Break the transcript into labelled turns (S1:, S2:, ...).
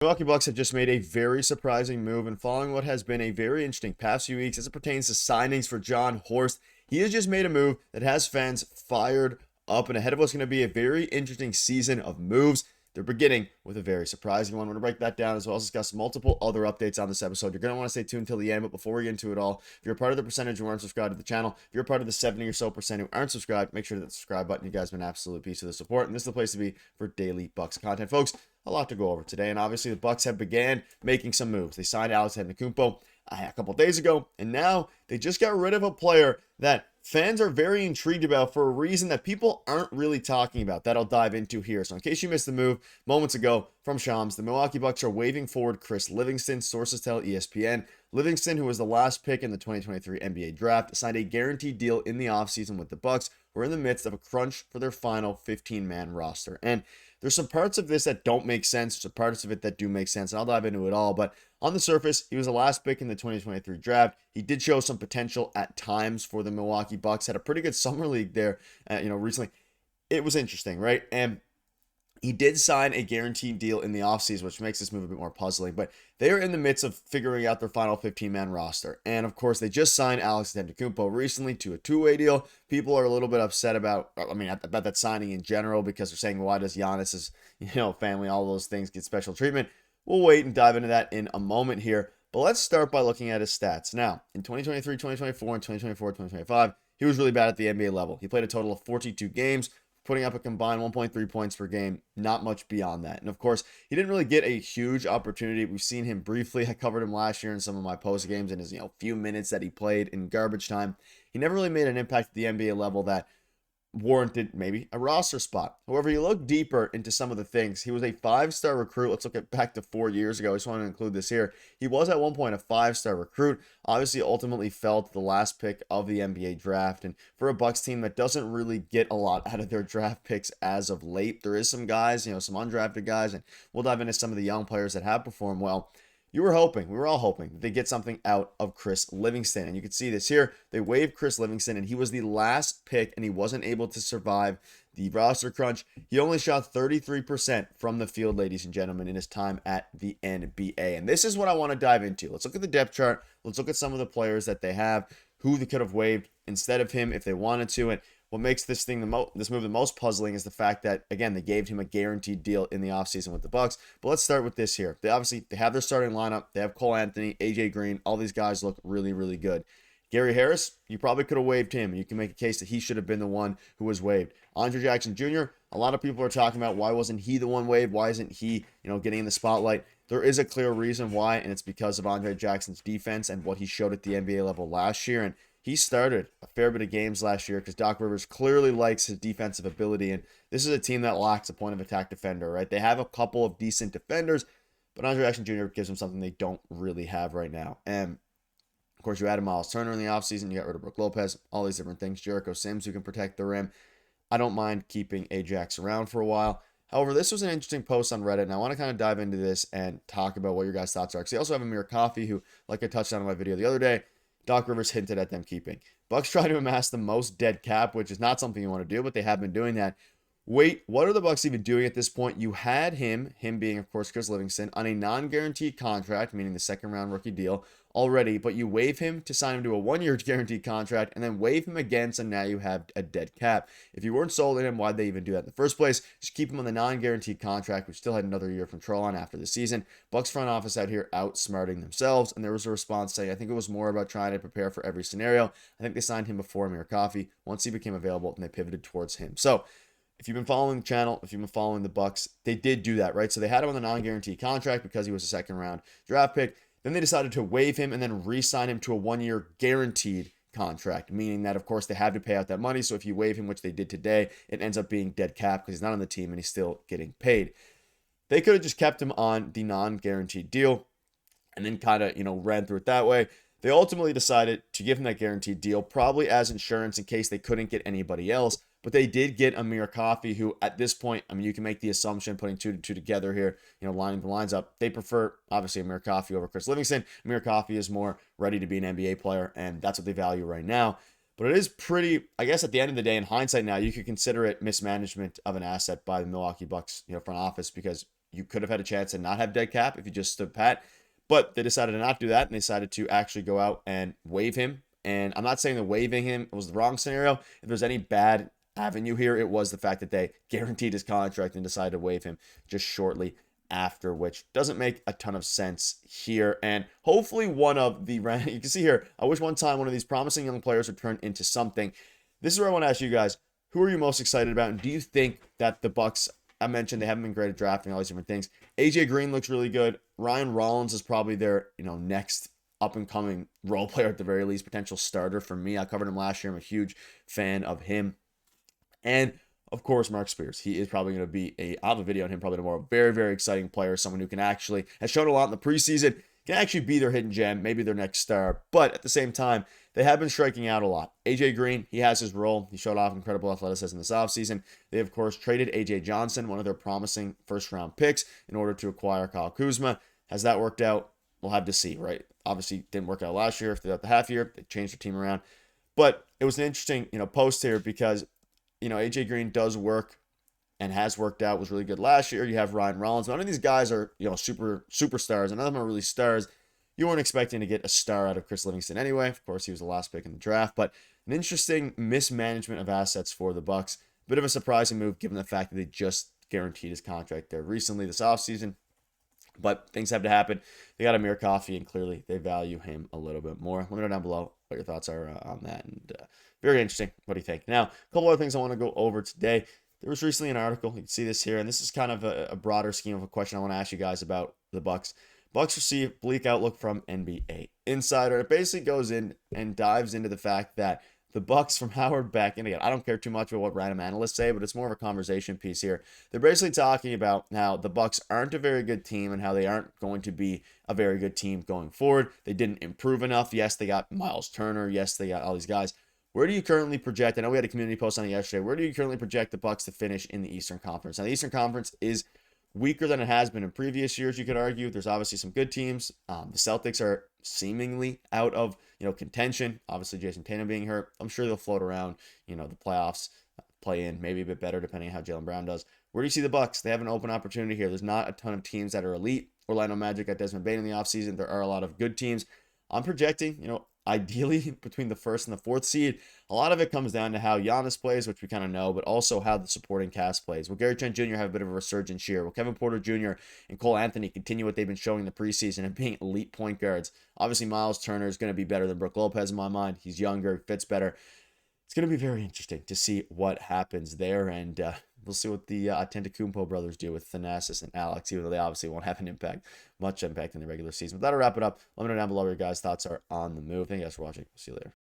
S1: Milwaukee Bucks have just made a very surprising move, and following what has been a very interesting past few weeks as it pertains to signings for John Horst, he has just made a move that has fans fired up, and ahead of what's going to be a very interesting season of moves. They're beginning with a very surprising one. We're going to break that down as well as discuss multiple other updates on this episode. You're going to want to stay tuned until the end, but before we get into it all, if you're a part of the percentage who aren't subscribed to the channel, if you're a part of the 70 or so percent who aren't subscribed, make sure to hit the subscribe button. You guys have been an absolute piece of the support, and this is the place to be for daily Bucks content. Folks, a lot to go over today, and obviously the Bucks have began making some moves. They signed Alex Antetokounmpo a couple days ago, and now they just got rid of a player that fans are very intrigued about for a reason that people aren't really talking about, that I'll dive into here. So in case you missed the move moments ago from Shams, the Milwaukee Bucks are waiving forward Chris Livingston. Sources tell ESPN. Livingston, who was the last pick in the 2023 NBA draft, signed a guaranteed deal in the offseason with the Bucks, who are in the midst of a crunch for their final 15-man roster. And there's some parts of this that don't make sense, some parts of it that do make sense, and I'll dive into it all. But on the surface, he was the last pick in the 2023 draft. He did show some potential at times for the Milwaukee Bucks. Had a pretty good summer league there, recently. It was interesting, right? And he did sign a guaranteed deal in the offseason, which makes this move a bit more puzzling. But they are in the midst of figuring out their final 15-man roster. And, of course, they just signed Alex Antetokounmpo recently to a two-way deal. People are a little bit upset about that signing in general because they're saying, why does Giannis's, family, all those things get special treatment? We'll wait and dive into that in a moment here. But let's start by looking at his stats. Now, in 2023, 2024, and 2024, 2025, he was really bad at the NBA level. He played a total of 42 games, putting up a combined 1.3 points per game, not much beyond that. And of course, he didn't really get a huge opportunity. We've seen him briefly. I covered him last year in some of my post games in his few minutes that he played in garbage time. He never really made an impact at the NBA level that warranted maybe a roster spot. However, you look deeper into some of the things. He was a 5-star recruit. Let's look at back to 4 years ago. I just want to include this here. He was at one point a 5-star recruit. Obviously, ultimately fell to the last pick of the NBA draft. And for a Bucks team that doesn't really get a lot out of their draft picks as of late, there is some guys, some undrafted guys, and we'll dive into some of the young players that have performed well. We were all hoping they get something out of Chris Livingston. And you can see this here. They waived Chris Livingston, and he was the last pick, and he wasn't able to survive the roster crunch. He only shot 33% from the field, ladies and gentlemen, in his time at the NBA. And this is what I want to dive into. Let's look at the depth chart. Let's look at some of the players that they have, who they could have waived instead of him if they wanted to. And what makes this move the most puzzling is the fact that, again, they gave him a guaranteed deal in the offseason with the Bucks. But let's start with this here. They have their starting lineup. They have Cole Anthony, AJ Green. All these guys look really, really good. Gary Harris, you probably could have waived him. You can make a case that he should have been the one who was waived. Andre Jackson Jr., a lot of people are talking about why wasn't he the one waived? Why isn't he, getting in the spotlight? There is a clear reason why, and it's because of Andre Jackson's defense and what he showed at the NBA level last year. And he started a fair bit of games last year because Doc Rivers clearly likes his defensive ability. And this is a team that lacks a point of attack defender, right? They have a couple of decent defenders, but Andre Jackson Jr. gives them something they don't really have right now. And of course, you added Miles Turner in the offseason. You got rid of Brook Lopez, all these different things. Jericho Sims, who can protect the rim. I don't mind keeping Ajax around for a while. However, this was an interesting post on Reddit, and I want to kind of dive into this and talk about what your guys' thoughts are. Because they also have Amir Coffey, who, like I touched on in my video the other day, Doc Rivers hinted at them keeping. Bucks try to amass the most dead cap, which is not something you want to do, but they have been doing that. Wait, what are the Bucks even doing at this point? You had him being, of course, Chris Livingston, on a non-guaranteed contract, meaning the second-round rookie deal, already, but you waive him to sign him to a 1-year guaranteed contract and then waive him again, so now you have a dead cap. If you weren't sold on him, why'd they even do that in the first place? Just keep him on the non-guaranteed contract, which still had another year of control on after the season. Bucks front office out here outsmarting themselves, and there was a response saying, I think it was more about trying to prepare for every scenario. I think they signed him before Amir Coffey. Once he became available, and they pivoted towards him. So, if you've been following the channel, if you've been following the Bucks, they did do that, right? So they had him on the non-guaranteed contract because he was a second-round draft pick. Then they decided to waive him and then re-sign him to a 1-year guaranteed contract, meaning that, of course, they have to pay out that money. So if you waive him, which they did today, it ends up being dead cap because he's not on the team and he's still getting paid. They could have just kept him on the non-guaranteed deal and then kind of, ran through it that way. They ultimately decided to give him that guaranteed deal, probably as insurance in case they couldn't get anybody else. But they did get Amir Coffey, who at this point, you can make the assumption, putting two to two together here, lining the lines up. They prefer, obviously, Amir Coffey over Chris Livingston. Amir Coffey is more ready to be an NBA player, and that's what they value right now. But it is pretty, I guess at the end of the day, in hindsight now, you could consider it mismanagement of an asset by the Milwaukee Bucks, front office, because you could have had a chance to not have dead cap if you just stood pat. But they decided to not do that, and they decided to actually go out and waive him. And I'm not saying that waiving him was the wrong scenario. If there's any bad avenue here, it was the fact that they guaranteed his contract and decided to waive him just shortly after, which doesn't make a ton of sense here. And hopefully one of the, you can see here, I wish one time one of these promising young players would turn into something. This is where I want to ask you guys, who are you most excited about? And do you think that the Bucks, I mentioned they haven't been great at drafting, all these different things. AJ Green looks really good. Ryan Rollins is probably their, next up and coming role player at the very least, potential starter for me. I covered him last year. I'm a huge fan of him. And of course, Mark Spears. He is probably going to be I'll have a video on him probably tomorrow. Very, very exciting player. Someone who has shown a lot in the preseason, can actually be their hidden gem, maybe their next star. But at the same time, they have been striking out a lot. AJ Green, he has his role. He showed off incredible athleticism this offseason. They, of course, traded AJ Johnson, one of their promising first-round picks, in order to acquire Kyle Kuzma. Has that worked out? We'll have to see, right? Obviously, didn't work out last year. Throughout the half year, they changed their team around. But it was an interesting, post here because, AJ Green does work and has worked out, was really good last year. You have Ryan Rollins. None of these guys are, superstars. None of them are really stars. You weren't expecting to get a star out of Chris Livingston anyway. Of course, he was the last pick in the draft, but an interesting mismanagement of assets for the Bucks. Bit of a surprising move given the fact that they just guaranteed his contract there recently this offseason. But things have to happen. They got Amir Coffey, and clearly they value him a little bit more. Let me know down below what your thoughts are on that. And very interesting. What do you think? Now, a couple other things I want to go over today. There was recently an article. You can see this here, and this is kind of a broader scheme of a question I want to ask you guys about the Bucks. Bucks receive bleak outlook from NBA Insider. It basically goes in and dives into the fact that the Bucks from Howard Beck, and again, I don't care too much about what random analysts say, but it's more of a conversation piece here. They're basically talking about how the Bucks aren't a very good team and how they aren't going to be a very good team going forward. They didn't improve enough. Yes, they got Miles Turner. Yes, they got all these guys. Where do you currently project? I know we had a community post on it yesterday. Where do you currently project the Bucks to finish in the Eastern Conference? Now, the Eastern Conference is weaker than it has been in previous years, you could argue. There's obviously some good teams. The Celtics are seemingly out of contention. Obviously, Jason Tatum being hurt. I'm sure they'll float around the playoffs, play in, maybe a bit better depending on how Jaylen Brown does. Where do you see the Bucks? They have an open opportunity here. There's not a ton of teams that are elite. Orlando Magic got Desmond Bane in the offseason. There are a lot of good teams. I'm projecting, ideally between the first and the fourth seed. A lot of it comes down to how Giannis plays, which we kind of know, but also how the supporting cast plays. Will Gary Trent Jr. have a bit of a resurgence here? Will Kevin Porter Jr. and Cole Anthony continue what they've been showing in the preseason and being elite point guards? Obviously, Miles Turner is going to be better than Brook Lopez in my mind. He's younger, fits better. It's going to be very interesting to see what happens there, and we'll see what the Antetokounmpo brothers do with Thanasis and Alex, even though they obviously won't have much impact in the regular season. But that'll wrap it up. Let me know down below what your guys' thoughts are on the move. Thank you guys for watching. See you later.